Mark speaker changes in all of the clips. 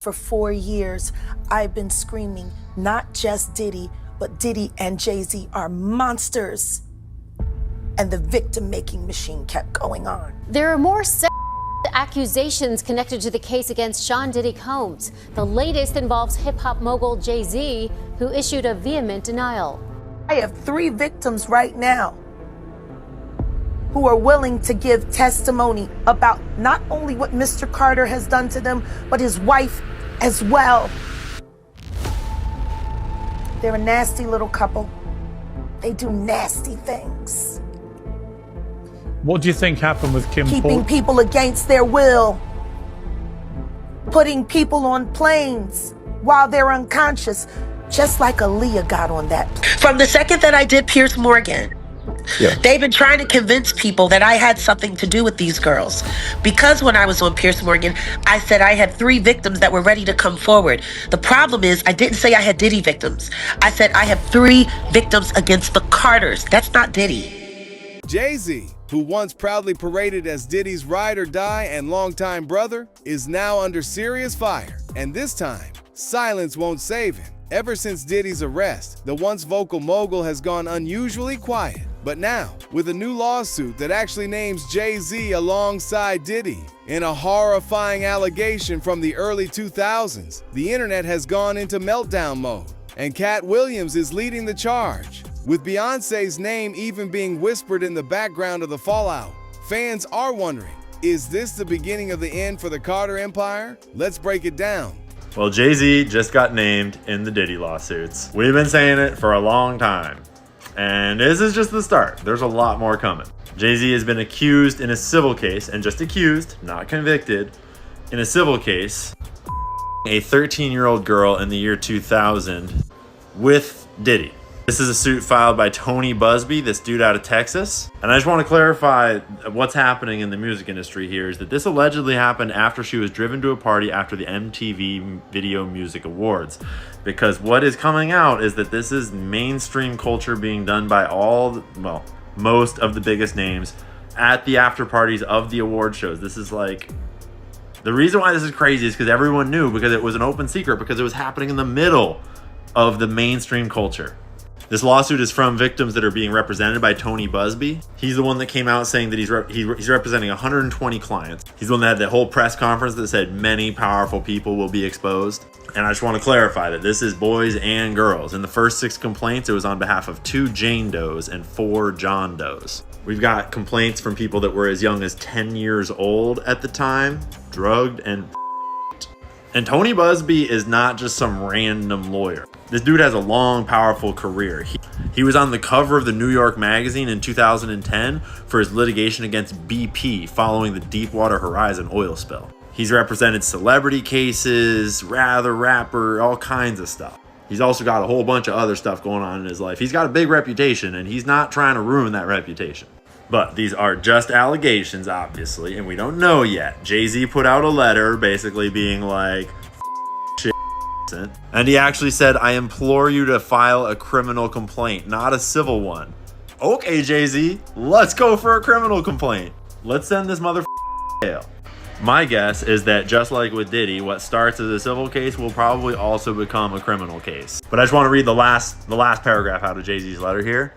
Speaker 1: For 4 years, I've been screaming, not just Diddy, but Diddy and Jay-Z are monsters. And the victim-making machine kept going on.
Speaker 2: There are more accusations connected to the case against Sean Diddy Combs. The latest involves hip-hop mogul Jay-Z, who issued a vehement denial.
Speaker 1: I have 3 victims right now who are willing to give testimony about not only what Mr. Carter has done to them, but his wife as well. They're a nasty little couple. They do nasty things.
Speaker 3: What do you think happened with Kim
Speaker 1: Keeping people against their will. Putting people on planes while they're unconscious, just like Aaliyah got on that. From the second that I did Piers Morgan, they've been trying to convince people that I had something to do with these girls. Because when I was on Piers Morgan, I said I had 3 victims that were ready to come forward. The problem is, I didn't say I had Diddy victims. I said I have 3 victims against the Carters. That's not Diddy.
Speaker 4: Jay-Z, who once proudly paraded as Diddy's ride or die and longtime brother, is now under serious fire. And this time, silence won't save him. Ever since Diddy's arrest, the once vocal mogul has gone unusually quiet. But now, with a new lawsuit that actually names Jay-Z alongside Diddy in a horrifying allegation from the early 2000s, the internet has gone into meltdown mode, and Katt Williams is leading the charge. With Beyoncé's name even being whispered in the background of the fallout, fans are wondering, is this the beginning of the end for the Carter empire? Let's break it down.
Speaker 5: Well, Jay-Z just got named in the Diddy lawsuits. We've been saying it for a long time. And this is just the start. There's a lot more coming. Jay-Z has been accused in a civil case, and just accused, not convicted, in a civil case, a 13-year-old girl in the year 2000 with Diddy. This is a suit filed by Tony Busby, this dude out of Texas. And I just want to clarify what's happening in the music industry here is that this allegedly happened after she was driven to a party after the MTV Video Music Awards. Because what is coming out is that this is mainstream culture being done by most of the biggest names at the after parties of the award shows. This is like, the reason why this is crazy is because everyone knew, because it was an open secret, because it was happening in the middle of the mainstream culture. This lawsuit is from victims that are being represented by Tony Busby. He's the one that came out saying that he's representing 120 clients. He's the one that had that whole press conference that said many powerful people will be exposed. And I just want to clarify that this is boys and girls. In the first 6 complaints, it was on behalf of 2 Jane Does and 4 John Does. We've got complaints from people that were as young as 10 years old at the time, drugged and Tony Busby is not just some random lawyer. This dude has a long, powerful career. He was on the cover of the New York Magazine in 2010 for his litigation against BP following the Deepwater Horizon oil spill. He's represented celebrity cases, rapper, all kinds of stuff. He's also got a whole bunch of other stuff going on in his life. He's got a big reputation, and he's not trying to ruin that reputation. But these are just allegations, obviously, and we don't know yet. Jay-Z put out a letter basically being like, shit. And he actually said, I implore you to file a criminal complaint, not a civil one. Okay, Jay-Z, let's go for a criminal complaint. Let's send this mother to jail. My guess is that just like with Diddy, what starts as a civil case will probably also become a criminal case. But I just want to read the last paragraph out of Jay-Z's letter here.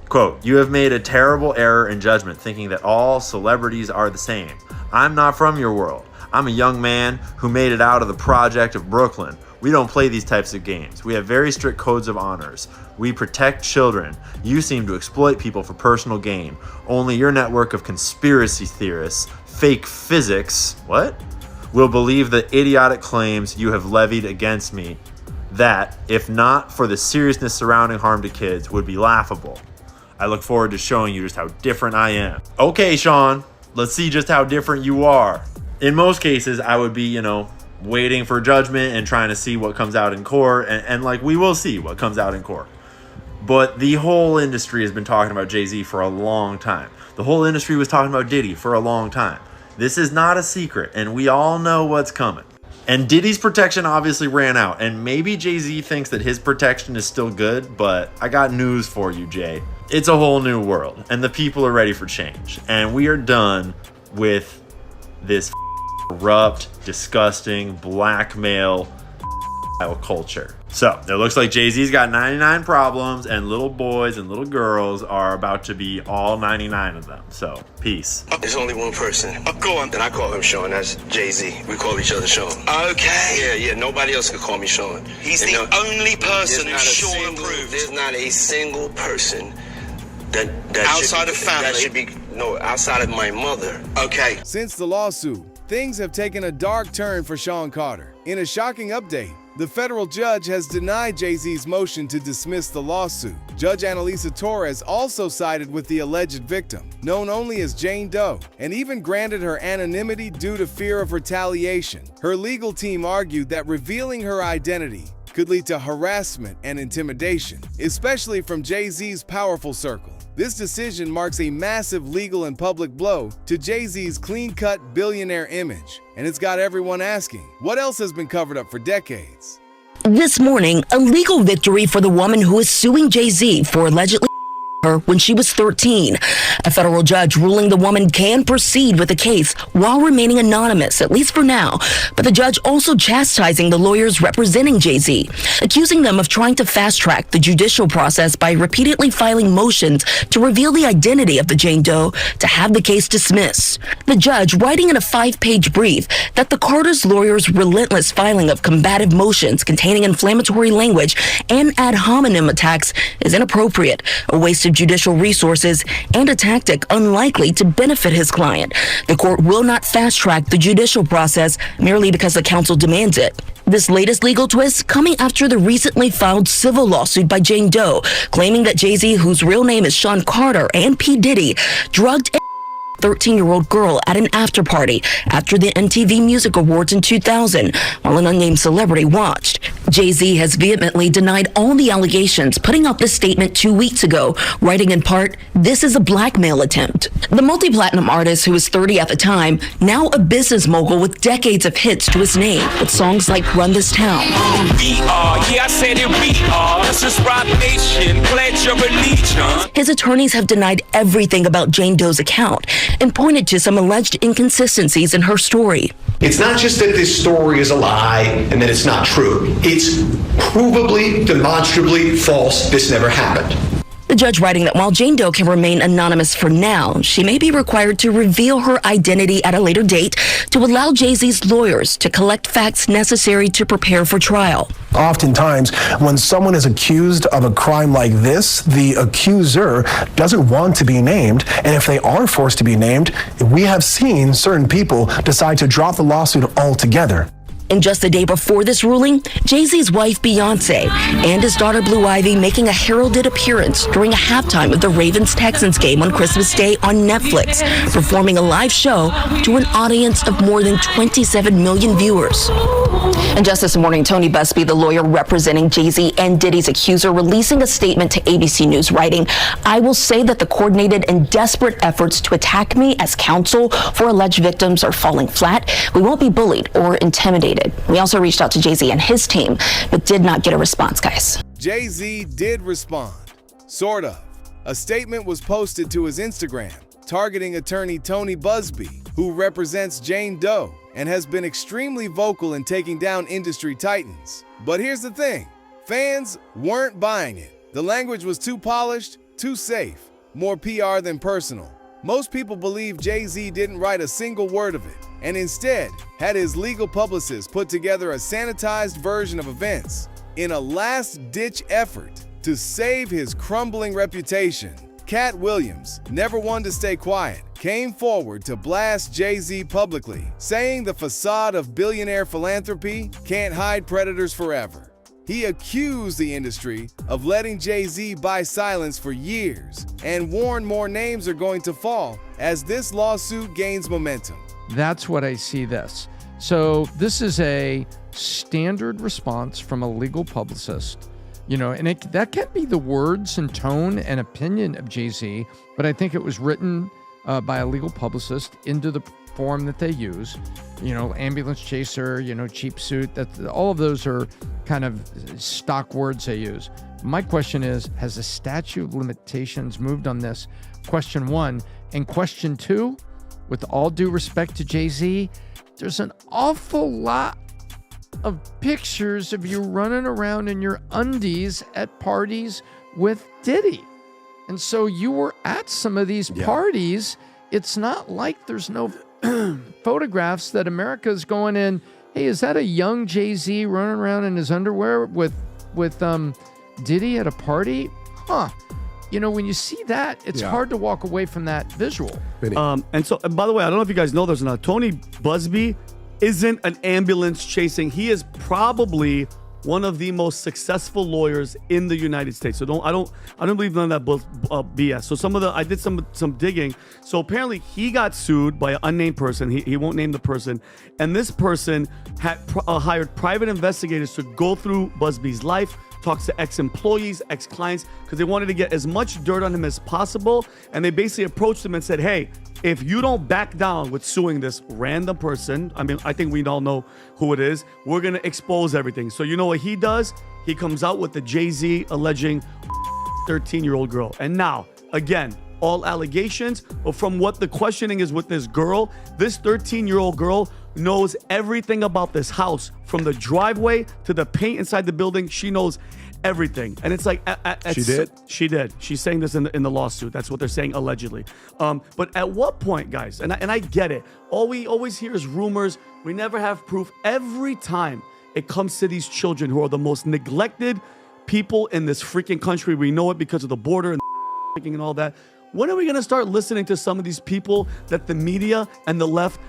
Speaker 5: Quote, you have made a terrible error in judgment thinking that all celebrities are the same. I'm not from your world. I'm a young man who made it out of the project of Brooklyn. We don't play these types of games. We have very strict codes of honors. We protect children. You seem to exploit people for personal gain. Only your network of conspiracy theorists, fake physics, will believe the idiotic claims you have levied against me that, if not for the seriousness surrounding harm to kids, would be laughable. I look forward to showing you just how different I am. Okay, Sean, let's see just how different you are. In most cases, I would be, waiting for judgment and trying to see what comes out in court. And like, we will see what comes out in court. But the whole industry has been talking about Jay-Z for a long time. The whole industry was talking about Diddy for a long time. This is not a secret, and we all know what's coming. And Diddy's protection obviously ran out, and maybe Jay-Z thinks that his protection is still good, but I got news for you, Jay. It's a whole new world, and the people are ready for change. And we are done with this corrupt, disgusting, blackmail culture. So it looks like Jay-Z's got 99 problems, and little boys and little girls are about to be all 99 of them. So peace.
Speaker 6: There's only one person. Go on. Then I call him Sean. That's Jay-Z. We call each other Sean. Okay. Yeah. Nobody else can call me Sean. He's the only person who's Sean approved. There's not a single person that outside of family. That should be outside of my mother. Okay.
Speaker 4: Since the lawsuit, things have taken a dark turn for Sean Carter. In a shocking update, the federal judge has denied Jay-Z's motion to dismiss the lawsuit. Judge Annalisa Torres also sided with the alleged victim, known only as Jane Doe, and even granted her anonymity due to fear of retaliation. Her legal team argued that revealing her identity could lead to harassment and intimidation, especially from Jay-Z's powerful circle. This decision marks a massive legal and public blow to Jay-Z's clean-cut billionaire image, and it's got everyone asking, what else has been covered up for decades?
Speaker 7: This morning, a legal victory for the woman who is suing Jay-Z for allegedly her when she was 13. A federal judge ruling the woman can proceed with the case while remaining anonymous, at least for now. But the judge also chastising the lawyers representing Jay-Z, accusing them of trying to fast-track the judicial process by repeatedly filing motions to reveal the identity of the Jane Doe to have the case dismissed. The judge writing in a 5-page brief that the Carter's lawyers' relentless filing of combative motions containing inflammatory language and ad hominem attacks is inappropriate, a waste of judicial resources, and a tactic unlikely to benefit his client. The court will not fast-track the judicial process merely because the counsel demands it. This latest legal twist coming after the recently filed civil lawsuit by Jane Doe, claiming that Jay-Z, whose real name is Sean Carter, and P. Diddy drugged a 13-year-old girl at an after-party after the MTV Music Awards in 2000, while an unnamed celebrity watched. Jay-Z has vehemently denied all the allegations, putting out this statement 2 weeks ago, writing in part, "This is a blackmail attempt." The multi-platinum artist, who was 30 at the time, now a business mogul with decades of hits to his name, with songs like Run This Town. His attorneys have denied everything about Jane Doe's account and pointed to some alleged inconsistencies in her story.
Speaker 8: It's not just that this story is a lie and that it's not true. It's provably, demonstrably false. This never happened.
Speaker 7: The judge writing that while Jane Doe can remain anonymous for now, she may be required to reveal her identity at a later date to allow Jay-Z's lawyers to collect facts necessary to prepare for trial.
Speaker 9: Oftentimes, when someone is accused of a crime like this, the accuser doesn't want to be named, and if they are forced to be named, we have seen certain people decide to drop the lawsuit altogether.
Speaker 7: And just the day before this ruling, Jay-Z's wife Beyoncé and his daughter Blue Ivy making a heralded appearance during a halftime of the Ravens-Texans game on Christmas Day on Netflix, performing a live show to an audience of more than 27 million viewers. And just this morning, Tony Busby, the lawyer representing Jay-Z and Diddy's accuser, releasing a statement to ABC News, writing, "I will say that the coordinated and desperate efforts to attack me as counsel for alleged victims are falling flat. We won't be bullied or intimidated." We also reached out to Jay-Z and his team, but did not get a response, guys.
Speaker 4: Jay-Z did respond. Sort of. A statement was posted to his Instagram, targeting attorney Tony Busby, who represents Jane Doe and has been extremely vocal in taking down industry titans. But here's the thing, fans weren't buying it. The language was too polished, too safe, more PR than personal. Most people believe Jay-Z didn't write a single word of it, and instead had his legal publicist put together a sanitized version of events in a last-ditch effort to save his crumbling reputation. Katt Williams, never one to stay quiet, came forward to blast Jay-Z publicly, saying the facade of billionaire philanthropy can't hide predators forever. He accused the industry of letting Jay-Z buy silence for years and warned more names are going to fall as this lawsuit gains momentum.
Speaker 10: That's what I see this. So this is a standard response from a legal publicist, and that can be the words and tone and opinion of Jay-Z, but I think it was written by a legal publicist into the form that they use, ambulance chaser, cheap suit, all of those are kind of stock words they use. My question is, has the statute of limitations moved on this? Question one. And question two, with all due respect to Jay-Z, there's an awful lot of pictures of you running around in your undies at parties with Diddy. And so you were at some of these parties. It's not like there's no photographs that America's going in, hey, is that a young Jay-Z running around in his underwear with Diddy at a party? Huh. You know, when you see that, it's hard to walk away from that visual.
Speaker 11: And so, by the way, I don't know if you guys know this or not. Tony Busby isn't an ambulance chasing. He is probably one of the most successful lawyers in the United States. So I don't believe none of that BS. So I did some digging. So apparently he got sued by an unnamed person. He won't name the person. And this person had hired private investigators to go through Busby's life, talks to ex-employees, ex-clients, because they wanted to get as much dirt on him as possible. And they basically approached him and said, hey, if you don't back down with suing this random person, I mean, I think we all know who it is, we're going to expose everything. So you know what he does? He comes out with the Jay-Z alleging 13-year-old girl. And now, again, all allegations, but from what the questioning is with this girl, this 13-year-old girl knows everything about this house, from the driveway to the paint inside the building. She knows everything. And it's like
Speaker 12: she did.
Speaker 11: She's saying this in the lawsuit. That's what they're saying, allegedly. But at what point, guys, and I get it, all we always hear is rumors. We never have proof. Every time it comes to these children who are the most neglected people in this freaking country, we know it because of the border and all that. When are we going to start listening to some of these people that the media and the left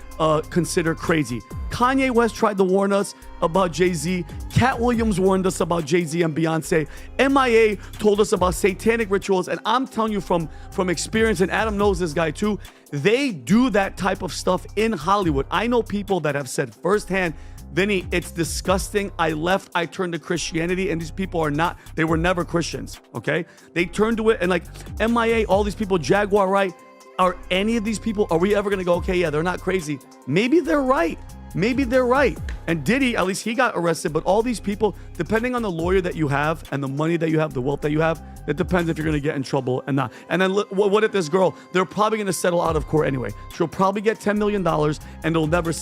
Speaker 11: consider crazy? Kanye West tried to warn us about Jay-Z. Katt Williams warned us about Jay-Z and Beyoncé. MIA told us about satanic rituals. And I'm telling you from experience, and Adam knows this guy too, they do that type of stuff in Hollywood. I know people that have said firsthand, Vinny, it's disgusting. I left, I turned to Christianity, and these people they were never Christians, okay? They turned to it, and like MIA, all these people, Jaguar Wright, are any of these people, are we ever gonna go, okay, yeah, they're not crazy? Maybe they're right. Maybe they're right. And Diddy, at least he got arrested, but all these people, depending on the lawyer that you have and the money that you have, the wealth that you have, it depends if you're going to get in trouble and not. And then what if this girl, they're probably going to settle out of court anyway. She'll probably get $10 million and he'll never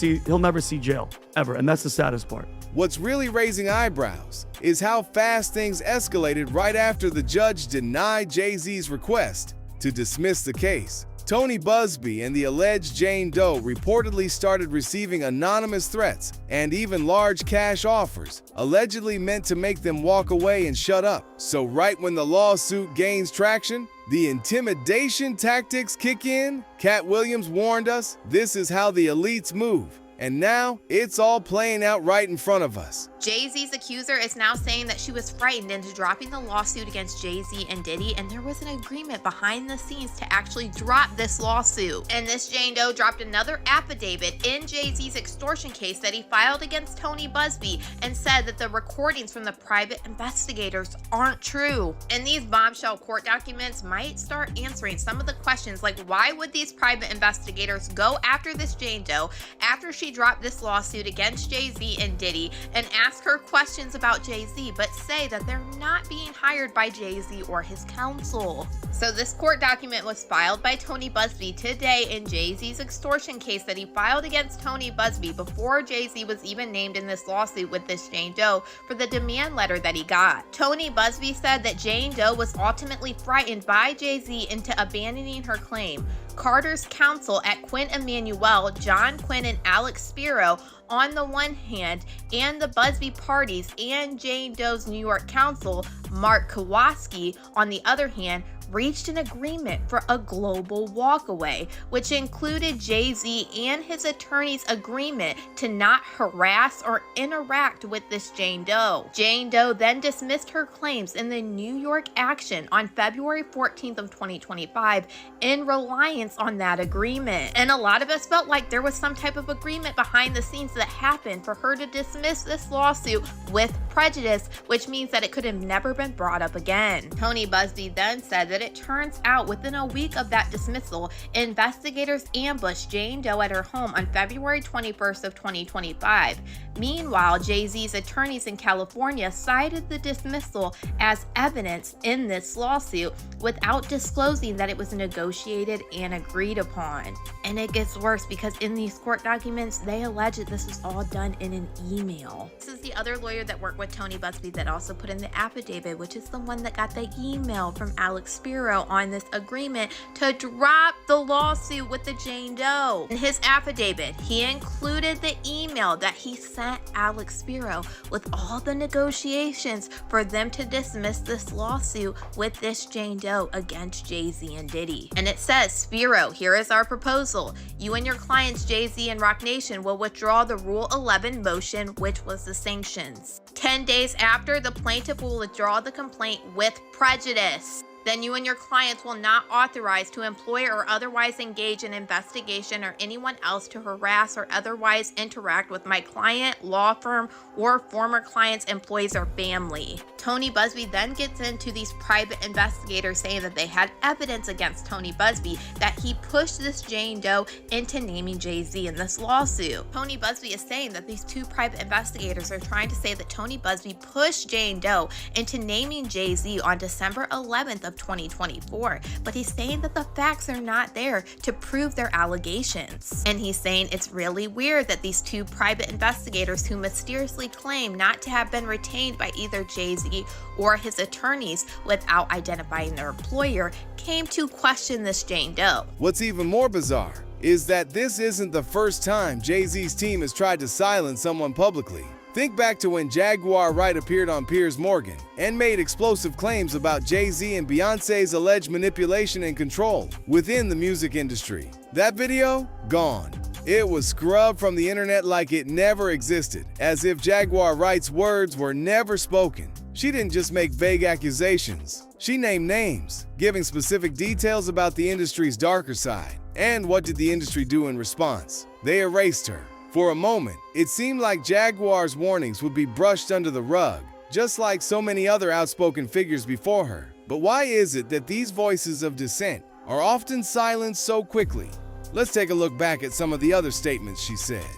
Speaker 11: see jail ever. And that's the saddest part.
Speaker 4: What's really raising eyebrows is how fast things escalated right after the judge denied Jay-Z's request to dismiss the case. Tony Busby and the alleged Jane Doe reportedly started receiving anonymous threats and even large cash offers, allegedly meant to make them walk away and shut up. So right when the lawsuit gains traction, the intimidation tactics kick in. Katt Williams warned us, this is how the elites move. And now, it's all playing out right in front of us.
Speaker 13: Jay-Z's accuser is now saying that she was frightened into dropping the lawsuit against Jay-Z and Diddy, and there was an agreement behind the scenes to actually drop this lawsuit. And this Jane Doe dropped another affidavit in Jay-Z's extortion case that he filed against Tony Busby and said that the recordings from the private investigators aren't true. And these bombshell court documents might start answering some of the questions, like why would these private investigators go after this Jane Doe after she dropped this lawsuit against Jay-Z and Diddy and ask her questions about Jay-Z, but say that they're not being hired by Jay-Z or his counsel. So this court document was filed by Tony Busby today in Jay-Z's extortion case that he filed against Tony Busby before Jay-Z was even named in this lawsuit with this Jane Doe for the demand letter that he got. Tony Busby said that Jane Doe was ultimately frightened by Jay-Z into abandoning her claim. Carter's counsel at Quinn Emanuel, John Quinn, and Alex Spiro on the one hand, and the Busby parties and Jane Doe's New York counsel, Mark Kowalski, on the other hand, reached an agreement for a global walkaway, which included Jay-Z and his attorney's agreement to not harass or interact with this Jane Doe. Jane Doe then dismissed her claims in the New York action on February 14th of 2025 in reliance on that agreement. And a lot of us felt like there was some type of agreement behind the scenes that happened for her to dismiss this lawsuit with prejudice, which means that it could have never been brought up again. Tony Busby then said that but it turns out within a week of that dismissal, investigators ambushed Jane Doe at her home on February 21st of 2025. Meanwhile, Jay-Z's attorneys in California cited the dismissal as evidence in this lawsuit without disclosing that it was negotiated and agreed upon. And it gets worse because in these court documents, they allege that this was all done in an email. This is the other lawyer that worked with Tony Buzbee that also put in the affidavit, which is the one that got the email from Alex Spiro on this agreement to drop the lawsuit with the Jane Doe. In his affidavit, he included the email that he sent Alex Spiro with all the negotiations for them to dismiss this lawsuit with this Jane Doe against Jay-Z and Diddy. And it says, Spiro, here is our proposal. You and your clients Jay-Z and Roc Nation will withdraw the Rule 11 motion, which was the sanctions. 10 days after, the plaintiff will withdraw the complaint with prejudice. Then you and your clients will not authorize to employ or otherwise engage in investigation or anyone else to harass or otherwise interact with my client, law firm, or former client's employees or family. Tony Buzbee then gets into these private investigators saying that they had evidence against Tony Buzbee that he pushed this Jane Doe into naming Jay-Z in this lawsuit. Tony Buzbee is saying that these two private investigators are trying to say that Tony Buzbee pushed Jane Doe into naming Jay-Z on December 11th of 2024, but he's saying that the facts are not there to prove their allegations. And he's saying it's really weird that these two private investigators who mysteriously claim not to have been retained by either Jay-Z or his attorneys without identifying their employer came to question this Jane Doe.
Speaker 4: What's even more bizarre is that this isn't the first time Jay-Z's team has tried to silence someone publicly. Think back to when Jaguar Wright appeared on Piers Morgan and made explosive claims about Jay-Z and Beyoncé's alleged manipulation and control within the music industry. That video? Gone. It was scrubbed from the internet like it never existed, as if Jaguar Wright's words were never spoken. She didn't just make vague accusations. She named names, giving specific details about the industry's darker side. And what did the industry do in response? They erased her. For a moment, it seemed like Jaguar's warnings would be brushed under the rug, just like so many other outspoken figures before her. But why is it that these voices of dissent are often silenced so quickly? Let's take a look back at some of the other statements she said.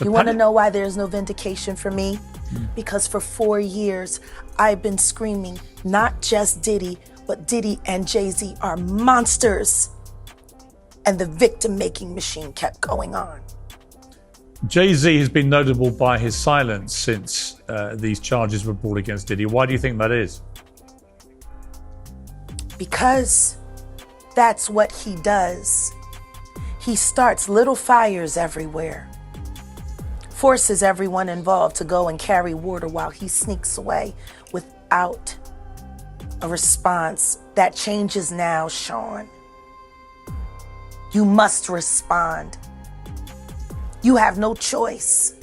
Speaker 1: You want to know why there's no vindication for me? Because for 4 years, I've been screaming, not just Diddy, but Diddy and Jay-Z are monsters. And the victim-making machine kept going on.
Speaker 3: Jay-Z has been notable by his silence since these charges were brought against Diddy. Why do you think that is?
Speaker 1: Because that's what he does. He starts little fires everywhere, forces everyone involved to go and carry water while he sneaks away without a response. That changes now, Sean. You must respond. You have no choice.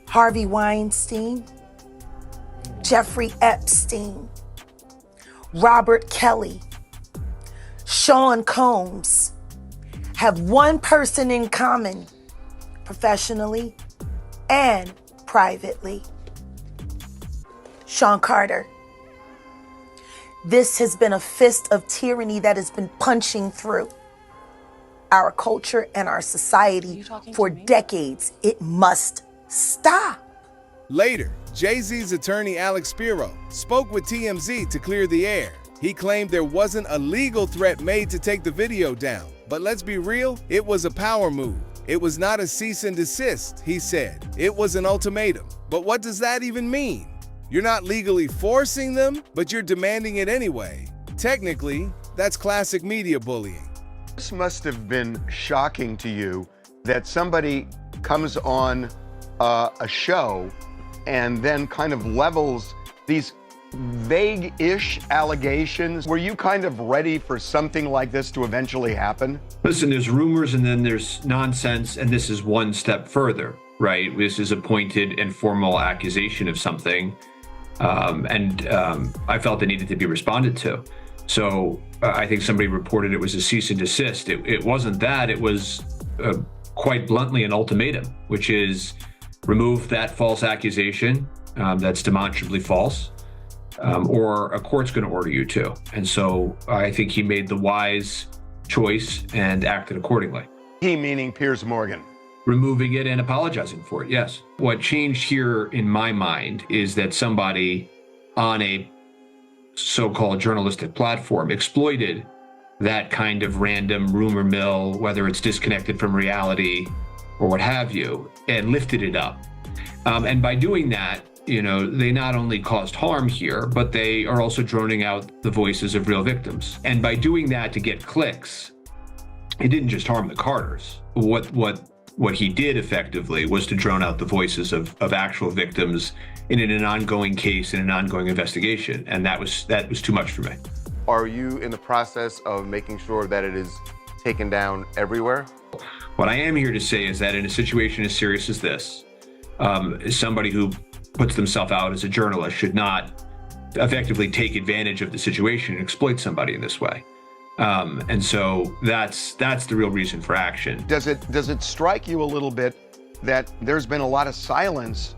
Speaker 1: Harvey Weinstein, Jeffrey Epstein, Robert Kelly, Sean Combs have one person in common, professionally and privately. Sean Carter. This has been a fist of tyranny that has been punching through our culture and our society for decades. It must stop.
Speaker 4: Later, Jay-Z's attorney Alex Spiro spoke with TMZ to clear the air. He claimed there wasn't a legal threat made to take the video down. But let's be real, it was a power move. It was not a cease and desist, he said. It was an ultimatum. But what does that even mean? You're not legally forcing them, but you're demanding it anyway. Technically, that's classic media bullying.
Speaker 12: This must have been shocking to you that somebody comes on a show and then kind of levels these vague-ish allegations. Were you kind of ready for something like this to eventually happen?
Speaker 14: Listen, there's rumors and then there's nonsense, and this is one step further, right? This is a pointed and formal accusation of something, I felt it needed to be responded to. So I think somebody reported it was a cease and desist. It wasn't that. It was quite bluntly an ultimatum, which is remove that false accusation that's demonstrably false, or a court's going to order you to. And so I think he made the wise choice and acted accordingly.
Speaker 12: He meaning Piers Morgan.
Speaker 14: Removing it and apologizing for it, yes. What changed here in my mind is that somebody on a so-called journalistic platform exploited that kind of random rumor mill, whether it's disconnected from reality or what have you, and lifted it up. And by doing that, you know, they not only caused harm here, but they are also droning out the voices of real victims. And by doing that to get clicks, it didn't just harm the Carters. What he did effectively was to drone out the voices of actual victims in an ongoing case, in an ongoing investigation. And that was too much for me.
Speaker 15: Are you in the process of making sure that it is taken down everywhere?
Speaker 14: What I am here to say is that in a situation as serious as this, somebody who puts themselves out as a journalist should not effectively take advantage of the situation and exploit somebody in this way. And so that's the real reason for action.
Speaker 12: Does it strike you a little bit that there's been a lot of silence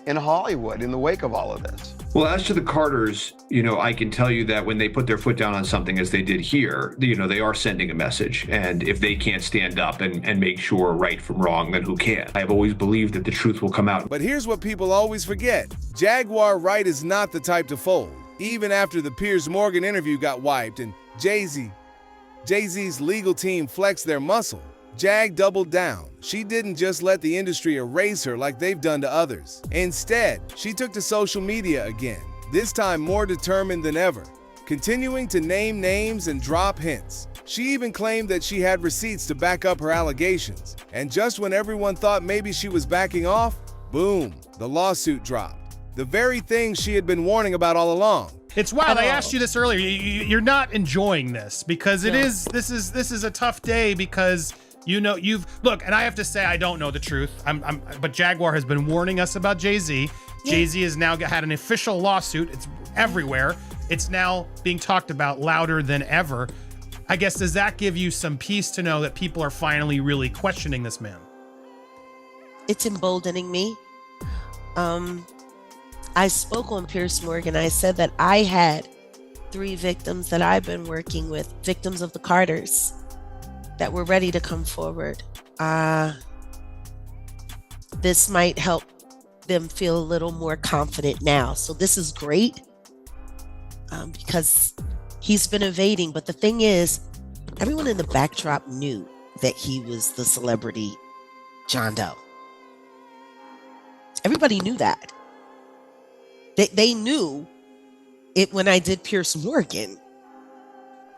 Speaker 12: in Hollywood in the wake of all of this?
Speaker 14: Well, as to the Carters, you know, I can tell you that when they put their foot down on something as they did here, you know, they are sending a message. And if they can't stand up and make sure right from wrong, then who can? I have always believed that the truth will come out.
Speaker 4: But here's what people always forget. Jaguar Wright is not the type to fold. Even after the Piers Morgan interview got wiped and Jay-Z's legal team flexed their muscle, Jag doubled down. She didn't just let the industry erase her like they've done to others. Instead, she took to social media again, this time more determined than ever, continuing to name names and drop hints. She even claimed that she had receipts to back up her allegations. And just when everyone thought maybe she was backing off, boom, the lawsuit dropped. The very thing she had been warning about all along.
Speaker 16: It's wild. I asked you this earlier. You're not enjoying this because this is a tough day because you know look, and I have to say I don't know the truth. But Jaguar has been warning us about Jay-Z. Yeah. Jay-Z has now had an official lawsuit. It's everywhere. It's now being talked about louder than ever. I guess, does that give you some peace to know that people are finally really questioning this man?
Speaker 17: It's emboldening me. I spoke on Piers Morgan. I said that I had 3 victims that I've been working with, victims of the Carters, that were ready to come forward. This might help them feel a little more confident now. So this is great because he's been evading. But the thing is, everyone in the backdrop knew that he was the celebrity John Doe. Everybody knew that. They knew it when I did Piers Morgan.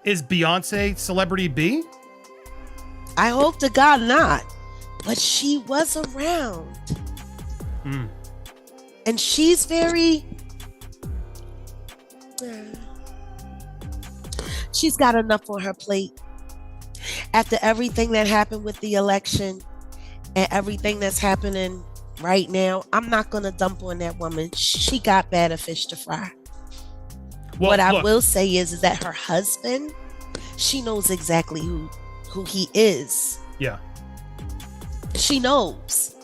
Speaker 16: Is Beyoncé celebrity B?
Speaker 17: I hope to God not. But she was around. And she's very... she's got enough on her plate. After everything that happened with the election and everything that's happening right now, I'm not going to dump on that woman. She got better fish to fry.
Speaker 16: Well,
Speaker 17: what I will say is that her husband, she knows exactly who he is.
Speaker 16: Yeah.
Speaker 17: She knows.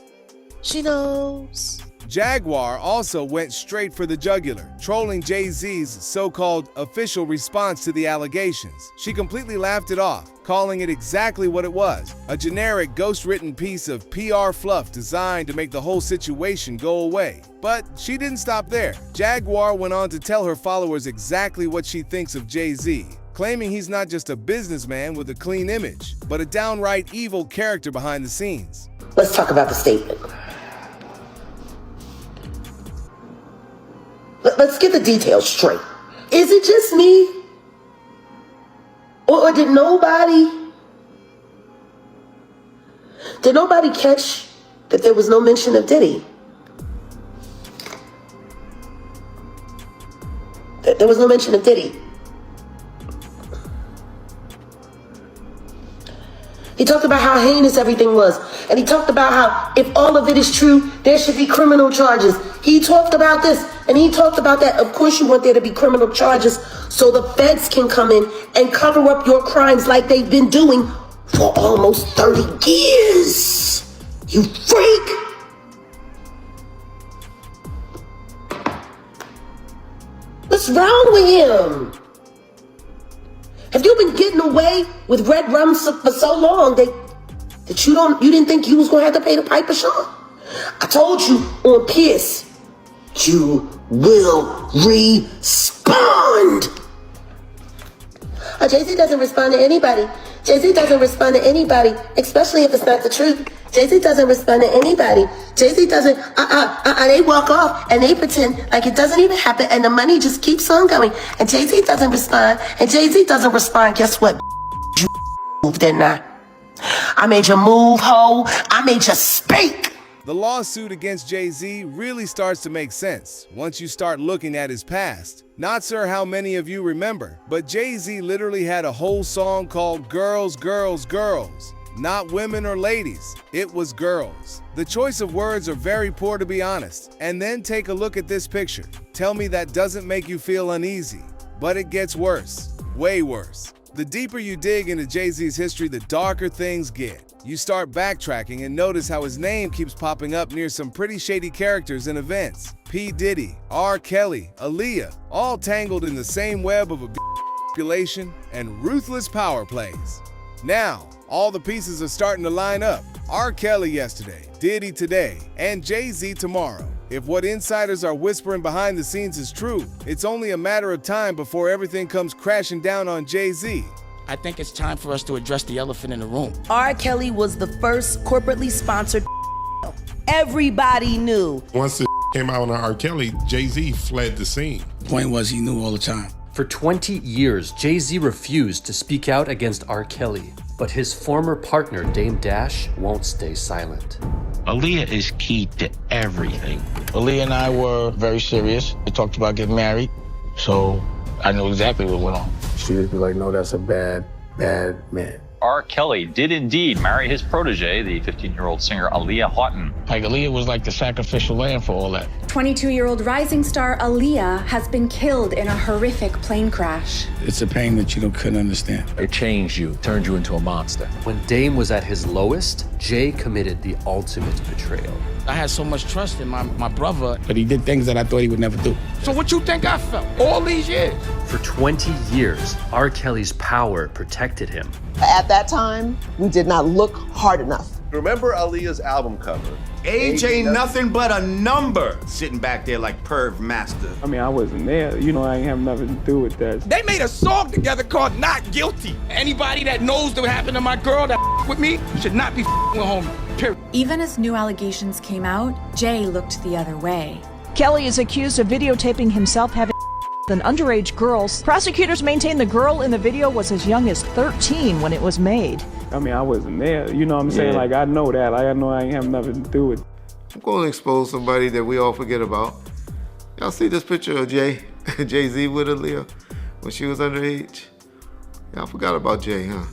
Speaker 17: She knows.
Speaker 4: Jaguar also went straight for the jugular, trolling Jay-Z's so-called official response to the allegations. She completely laughed it off, calling it exactly what it was, a generic ghost-written piece of PR fluff designed to make the whole situation go away. But she didn't stop there. Jaguar went on to tell her followers exactly what she thinks of Jay-Z, claiming he's not just a businessman with a clean image, but a downright evil character behind the scenes.
Speaker 1: Let's talk about the statement. Let's get the details straight. Is it just me? Or did nobody catch that there was no mention of Diddy? That there was no mention of Diddy. He talked about how heinous everything was. And he talked about how if all of it is true, there should be criminal charges. He talked about this and he talked about that. Of course you want there to be criminal charges so the feds can come in and cover up your crimes like they've been doing for almost 30 years. You freak! What's wrong with him? Have you been getting away with red rum for so long that you didn't think you was gonna have to pay the piper, Sean? I told you on Pierce, you will respond. Jay-Z doesn't respond to anybody. Jay-Z doesn't respond to anybody, especially if it's not the truth. Jay-Z doesn't respond to anybody. Jay-Z doesn't, they walk off and they pretend like it doesn't even happen and the money just keeps on going. And Jay-Z doesn't respond. And Jay-Z doesn't respond. Guess what? You moved, didn't I? I made you move, ho. I made you speak.
Speaker 4: The lawsuit against Jay-Z really starts to make sense once you start looking at his past. Not sure how many of you remember, but Jay-Z literally had a whole song called Girls, Girls, Girls. Not women or ladies, it was girls. The choice of words are very poor, to be honest. And then take a look at this picture. Tell me that doesn't make you feel uneasy. But it gets worse, way worse. The deeper you dig into Jay-Z's history, the darker things get. You start backtracking and notice how his name keeps popping up near some pretty shady characters and events. P. Diddy, R. Kelly, Aaliyah, all tangled in the same web of manipulation and ruthless power plays. Now, all the pieces are starting to line up. R. Kelly yesterday, Diddy today, and Jay-Z tomorrow. If what insiders are whispering behind the scenes is true, it's only a matter of time before everything comes crashing down on Jay-Z.
Speaker 18: I think it's time for us to address the elephant in the room.
Speaker 1: R. Kelly was the first corporately sponsored. Everybody knew.
Speaker 19: Once it came out on R. Kelly, Jay-Z fled the scene.
Speaker 18: Point was, he knew all the time.
Speaker 20: For 20 years, Jay-Z refused to speak out against R. Kelly, but his former partner, Dame Dash, won't stay silent.
Speaker 21: Aaliyah is key to everything.
Speaker 18: Aaliyah and I were very serious. We talked about getting married, so I knew exactly what went on.
Speaker 22: She would be like, no, that's a bad man.
Speaker 23: R. Kelly did indeed marry his protege, the 15-year-old singer Aaliyah Houghton.
Speaker 18: Like, Aaliyah was like the sacrificial lamb for all that.
Speaker 24: 22-year-old rising star Aaliyah has been killed in a horrific plane crash.
Speaker 18: It's a pain that you couldn't understand.
Speaker 20: It changed you, turned you into a monster. When Dame was at his lowest, Jay committed the ultimate betrayal.
Speaker 18: I had so much trust in my brother, but he did things that I thought he would never do. So what you think I felt all these years?
Speaker 20: For 20 years, R. Kelly's power protected him.
Speaker 25: At that time, we did not look hard enough.
Speaker 15: Remember Aaliyah's album cover?
Speaker 26: Age ain't nothing but a number. Sitting back there like Perv Master.
Speaker 27: I mean, I wasn't there. You know, I ain't have nothing to do with that.
Speaker 18: They made a song together called Not Guilty. Anybody that knows what happened to my girl that with me should not be with homie, period.
Speaker 24: Even as new allegations came out, Jay looked the other way.
Speaker 28: Kelly is accused of videotaping himself having an underage girl. Prosecutors maintain the girl in the video was as young as 13 when it was made.
Speaker 27: I mean, I wasn't there. You know what I'm saying? Like, I know that. I know I ain't have nothing to do with it.
Speaker 15: I'm going to expose somebody that we all forget about. Y'all see this picture of Jay-Z with Aaliyah when she was underage? Y'all forgot about Jay, huh?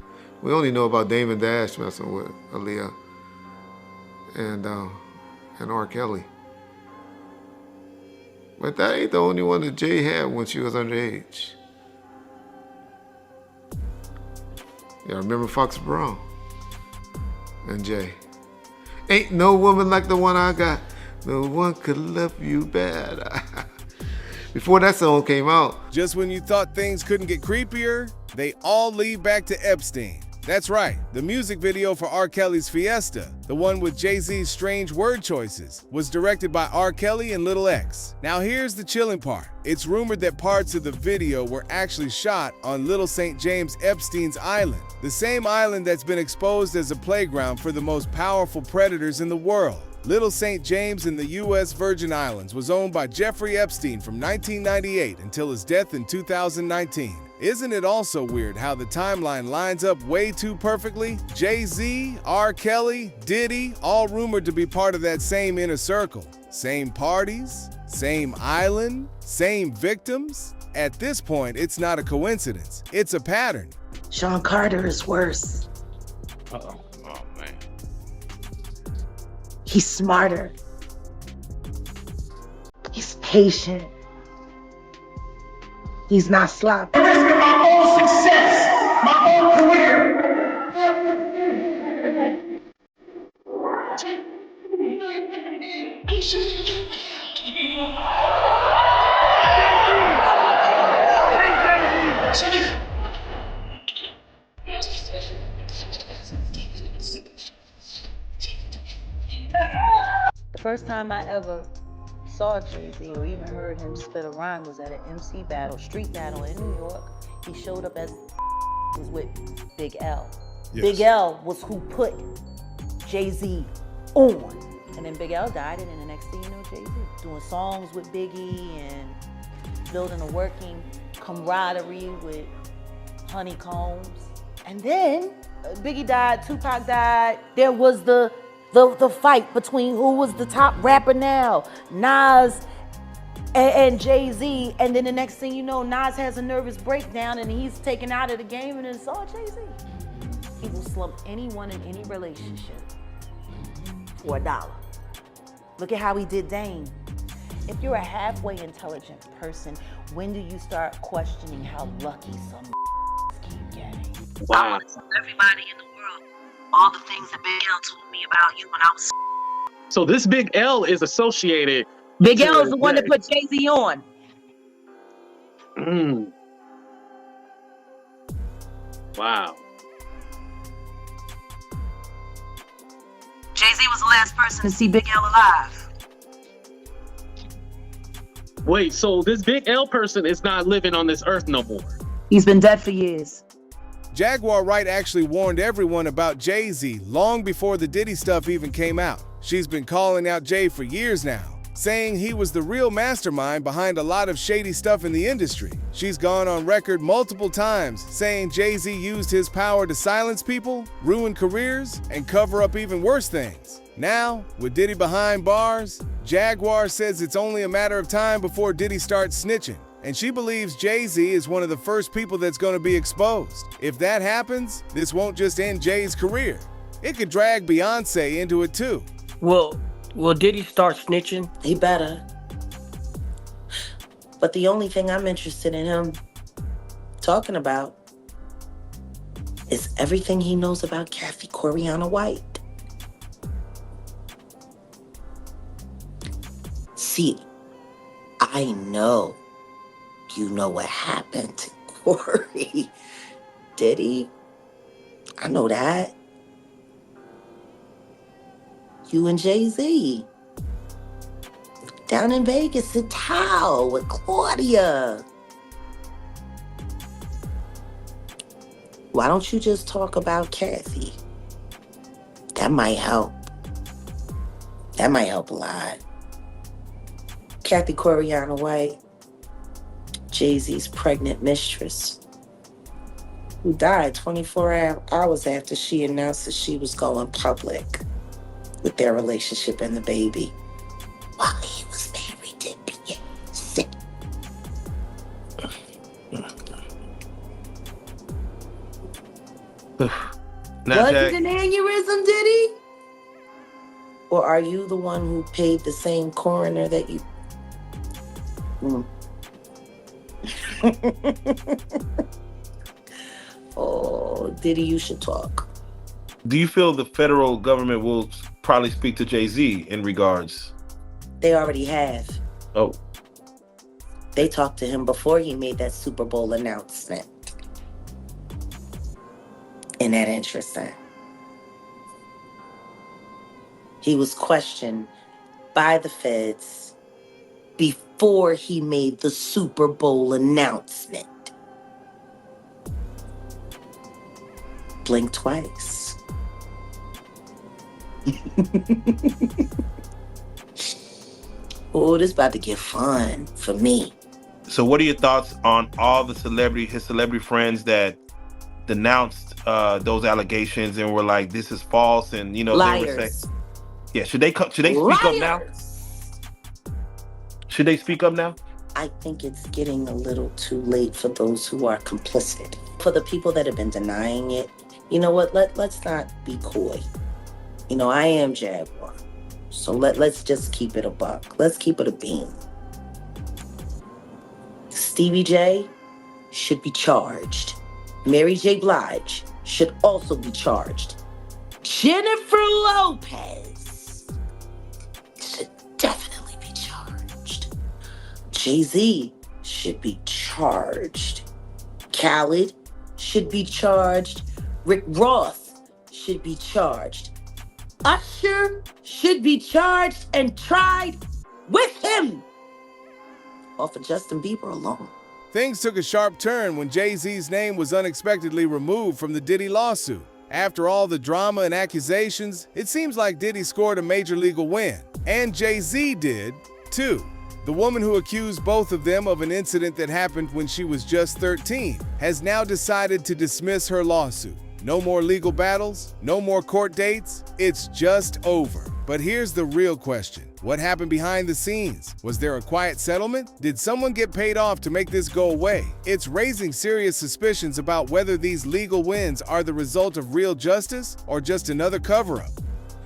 Speaker 15: We only know about Dame and Dash messing with Aaliyah and R. Kelly. But that ain't the only one that Jay had when she was underage. Y'all remember Fox Brown and Jay? Ain't no woman like the one I got. No one could love you better. Before that song came out.
Speaker 4: Just when you thought things couldn't get creepier, they all lead back to Epstein. That's right, the music video for R. Kelly's Fiesta, the one with Jay-Z's strange word choices, was directed by R. Kelly and Lil X. Now here's the chilling part. It's rumored that parts of the video were actually shot on Little St. James Epstein's Island, the same island that's been exposed as a playground for the most powerful predators in the world. Little St. James in the U.S. Virgin Islands was owned by Jeffrey Epstein from 1998 until his death in 2019. Isn't it also weird how the timeline lines up way too perfectly? Jay-Z, R. Kelly, Diddy, all rumored to be part of that same inner circle. Same parties, same island, same victims. At this point, it's not a coincidence. It's a pattern.
Speaker 1: Sean Carter is worse.
Speaker 18: Uh-oh. Oh, man.
Speaker 1: He's smarter. He's patient. He's not sloppy.
Speaker 29: I'm risking my own success, my own career.
Speaker 2: The first time I ever saw Jay-Z or even heard him spit a rhyme was at an MC battle, street battle in New York. He showed up as was with Big L.
Speaker 5: Yes.
Speaker 2: Big L was who put Jay-Z on. And then Big L died, and then the next thing you know, Jay-Z doing songs with Biggie and building a working camaraderie with Honeycombs. And then Biggie died, Tupac died. There was the fight between who was the top rapper now, Nas and Jay-Z. And then the next thing you know, Nas has a nervous breakdown and he's taken out of the game, and it's all Jay-Z. He will slump anyone in any relationship for $1. Look at how he did Dame. If you're a halfway intelligent person, when do you start questioning how lucky some keep getting?
Speaker 5: Wow.
Speaker 2: I want to tell everybody in the world all the things that Big L told me about you when I was.
Speaker 5: So this Big L is associated.
Speaker 2: Big L is the one that put Jay-Z on.
Speaker 5: Wow.
Speaker 2: Jay-Z was the last person to see Big L alive.
Speaker 5: Wait, so this Big L person is not living on this earth no more?
Speaker 2: He's been dead for years.
Speaker 4: Jaguar Wright actually warned everyone about Jay-Z long before the Diddy stuff even came out. She's been calling out Jay for years now, saying he was the real mastermind behind a lot of shady stuff in the industry. She's gone on record multiple times saying Jay-Z used his power to silence people, ruin careers, and cover up even worse things. Now, with Diddy behind bars, Jaguar says it's only a matter of time before Diddy starts snitching, and she believes Jay-Z is one of the first people that's going to be exposed. If that happens, this won't just end Jay's career. It could drag Beyoncé into it too.
Speaker 6: Will Diddy start snitching?
Speaker 2: He better. But the only thing I'm interested in him talking about is everything he knows about Kathy Coriana White. See, I know you know what happened to Corey. Diddy, I know that. You and Jay-Z down in Vegas at Tao with Claudia. Why don't you just talk about Kathy? That might help. That might help a lot. Kathy Coriana White, Jay-Z's pregnant mistress, who died 24 hours after she announced that she was going public with their relationship and the baby while he was married to Beyoncé. Was it an aneurysm, Diddy? Or are you the one who paid the same coroner that you... Oh, Diddy, you should talk.
Speaker 7: Do you feel the federal government will probably speak to Jay-Z in regards?
Speaker 2: They already have.
Speaker 7: Oh.
Speaker 2: They talked to him before he made that Super Bowl announcement. Isn't that interesting? He was questioned by the feds before he made the Super Bowl announcement. Blink twice. Oh, this about to get fun for me.
Speaker 7: So what are your thoughts on all the his celebrity friends that denounced those allegations and were like, this is false, and you know,
Speaker 2: liars.
Speaker 7: They were saying, yeah, should they speak up now? Should they speak up now?
Speaker 2: I think it's getting a little too late for those who are complicit. For the people that have been denying it, you know what? Let's not be coy. You know, I am Jaguar. So let's just keep it a buck. Let's keep it a bean. Stevie J should be charged. Mary J. Blige should also be charged. Jennifer Lopez should definitely be charged. Jay-Z should be charged.
Speaker 1: Khaled should be charged. Rick Ross should be charged. Usher should be charged and tried with him. Off of Justin Bieber alone.
Speaker 4: Things took a sharp turn when Jay-Z's name was unexpectedly removed from the Diddy lawsuit. After all the drama and accusations, it seems like Diddy scored a major legal win. And Jay-Z did, too. The woman who accused both of them of an incident that happened when she was just 13 has now decided to dismiss her lawsuit. No more legal battles, no more court dates, it's just over. But here's the real question. What happened behind the scenes? Was there a quiet settlement? Did someone get paid off to make this go away? It's raising serious suspicions about whether these legal wins are the result of real justice or just another cover-up.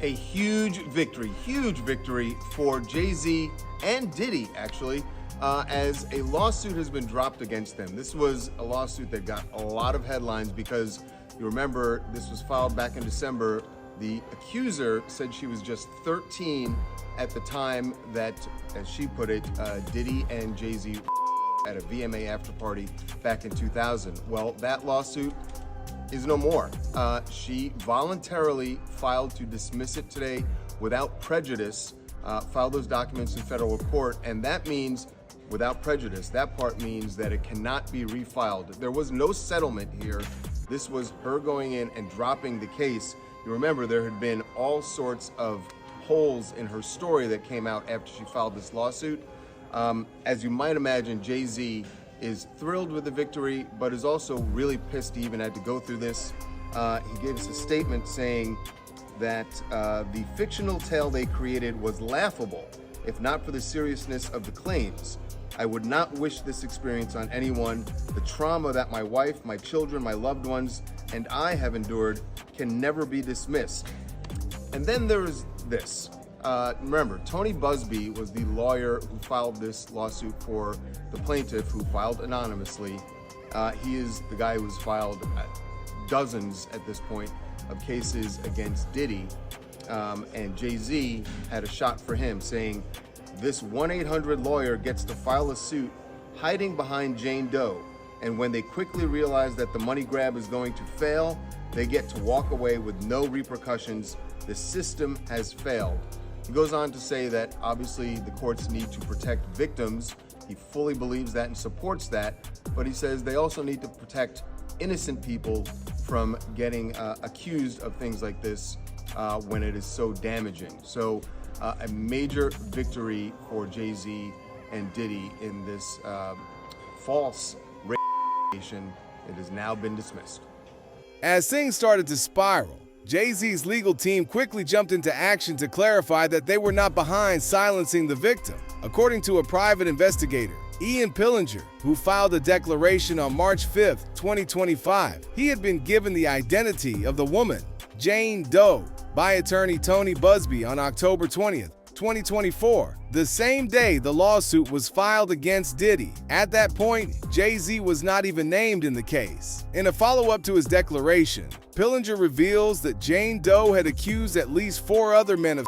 Speaker 3: A huge victory for Jay-Z and Diddy, actually, as a lawsuit has been dropped against them. This was a lawsuit that got a lot of headlines because you remember this was filed back in December. The accuser said she was just 13 at the time that, as she put it, Diddy and Jay-Z at a VMA after party back in 2000. Well, that lawsuit is no more. She voluntarily filed to dismiss it today without prejudice, filed those documents in federal court, and that means without prejudice. That part means that it cannot be refiled. There was no settlement here. This was her going in and dropping the case. You remember there had been all sorts of holes in her story that came out after she filed this lawsuit. As you might imagine, Jay-Z is thrilled with the victory, but is also really pissed he even had to go through this. He gave us a statement saying that the fictional tale they created was laughable, if not for the seriousness of the claims. I would not wish this experience on anyone. The trauma that my wife, my children, my loved ones, and I have endured can never be dismissed. And then there's this. Remember, Tony Busby was the lawyer who filed this lawsuit for the plaintiff, who filed anonymously. He is the guy who's filed dozens at this point of cases against Diddy. And Jay-Z had a shot for him, saying, this 1-800 lawyer gets to file a suit hiding behind Jane Doe. And when they quickly realize that the money grab is going to fail, they get to walk away with no repercussions. The system has failed. He goes on to say that obviously the courts need to protect victims. He fully believes that and supports that, but he says they also need to protect innocent people from getting accused of things like this when it is so damaging. So a major victory for Jay-Z and Diddy in this false accusation. It has now been dismissed.
Speaker 4: As things started to spiral, Jay-Z's legal team quickly jumped into action to clarify that they were not behind silencing the victim. According to a private investigator, Ian Pillinger, who filed a declaration on March 5, 2025, he had been given the identity of the woman, Jane Doe, by attorney Tony Busby on October 20th, 2024, the same day the lawsuit was filed against Diddy. At that point, Jay-Z was not even named in the case. In a follow-up to his declaration, Pillinger reveals that Jane Doe had accused at least 4 other men of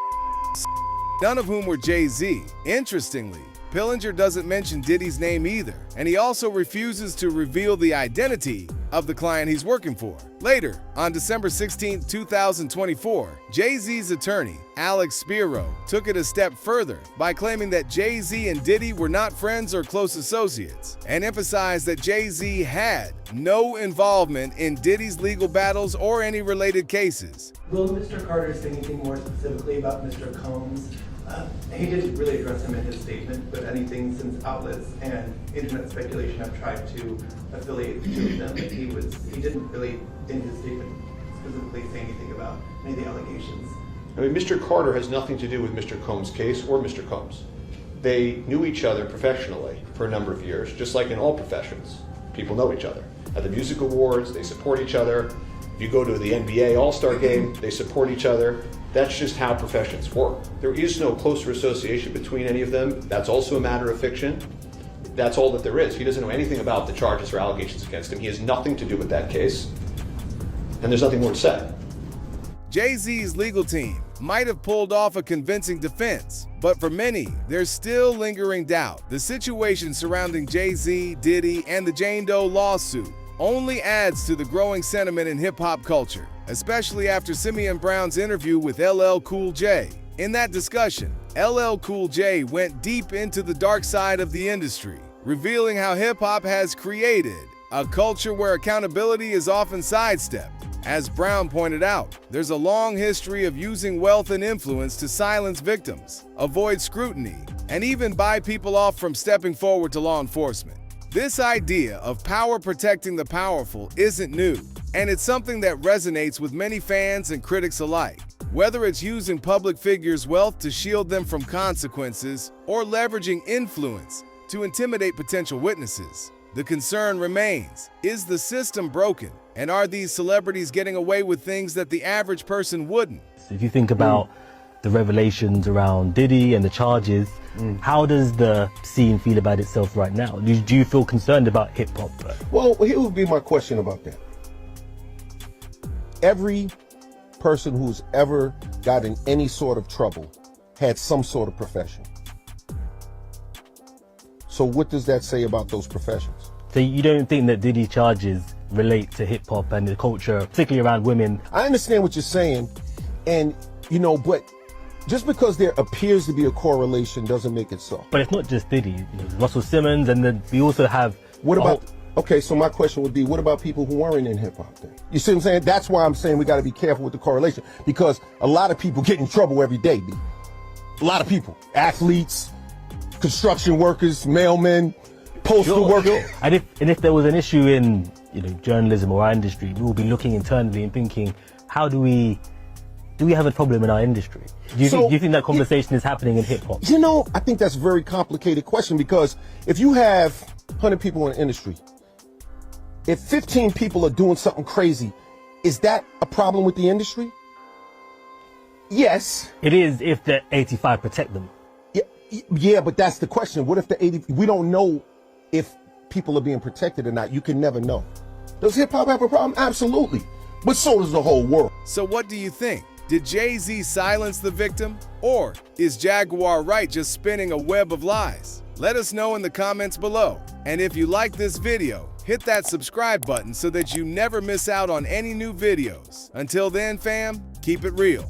Speaker 4: none of whom were Jay-Z. Interestingly, Pillinger doesn't mention Diddy's name either, and he also refuses to reveal the identity of the client he's working for. Later, on December 16, 2024, Jay-Z's attorney, Alex Spiro, took it a step further by claiming that Jay-Z and Diddy were not friends or close associates, and emphasized that Jay-Z had no involvement in Diddy's legal battles or any related cases.
Speaker 8: Will Mr. Carter say anything more specifically about Mr. Combs? He didn't really address him in his statement, but anything since outlets and internet speculation have tried to affiliate the two of them, he didn't really, in his statement, specifically say anything about any of the allegations.
Speaker 9: I mean, Mr. Carter has nothing to do with Mr. Combs' case or Mr. Combs. They knew each other professionally for a number of years, just like in all professions. People know each other. At the music awards, they support each other. If you go to the NBA All-Star game, they support each other. That's just how professions work. There is no closer association between any of them. That's also a matter of fiction. That's all that there is. He doesn't know anything about the charges or allegations against him. He has nothing to do with that case. And there's nothing more to say.
Speaker 4: Jay-Z's legal team might have pulled off a convincing defense, but for many, there's still lingering doubt. The situation surrounding Jay-Z, Diddy, and the Jane Doe lawsuit only adds to the growing sentiment in hip-hop culture, especially after Simeon Brown's interview with LL Cool J. In that discussion, LL Cool J went deep into the dark side of the industry, revealing how hip-hop has created a culture where accountability is often sidestepped. As Brown pointed out, there's a long history of using wealth and influence to silence victims, avoid scrutiny, and even buy people off from stepping forward to law enforcement. This idea of power protecting the powerful isn't new, and it's something that resonates with many fans and critics alike. Whether it's using public figures' wealth to shield them from consequences or leveraging influence to intimidate potential witnesses, the concern remains, is the system broken? And are these celebrities getting away with things that the average person wouldn't?
Speaker 10: If you think about the revelations around Diddy and the charges, how does the scene feel about itself right now? Do you feel concerned about hip-hop?
Speaker 11: Well, here would be my question about that. Every person who's ever got in any sort of trouble had some sort of profession. So what does that say about those professions?
Speaker 10: So you don't think that Diddy's charges relate to hip-hop and the culture, particularly around women?
Speaker 11: I understand what you're saying, and but just because there appears to be a correlation doesn't make it so.
Speaker 10: But it's not just Diddy. Russell Simmons, and then we also have...
Speaker 11: What about... Okay, so my question would be, what about people who aren't in hip-hop then? You see what I'm saying? That's why I'm saying we got to be careful with the correlation, because a lot of people get in trouble every day, B. A lot of people. Athletes, construction workers, mailmen, postal workers.
Speaker 10: And if there was an issue in journalism or our industry, we will be looking internally and thinking, how do we have a problem in our industry? Do you think that conversation is happening in hip-hop?
Speaker 11: I think that's a very complicated question, because if you have 100 people in the industry, if 15 people are doing something crazy, is that a problem with the industry? Yes.
Speaker 10: It is if the 85 protect them.
Speaker 11: Yeah, but that's the question. What if the 80, we don't know if people are being protected or not. You can never know. Does hip-hop have a problem? Absolutely. But so does the whole world.
Speaker 4: So what do you think? Did Jay-Z silence the victim? Or is Jaguar Wright just spinning a web of lies? Let us know in the comments below. And if you like this video, hit that subscribe button so that you never miss out on any new videos. Until then, fam, keep it real.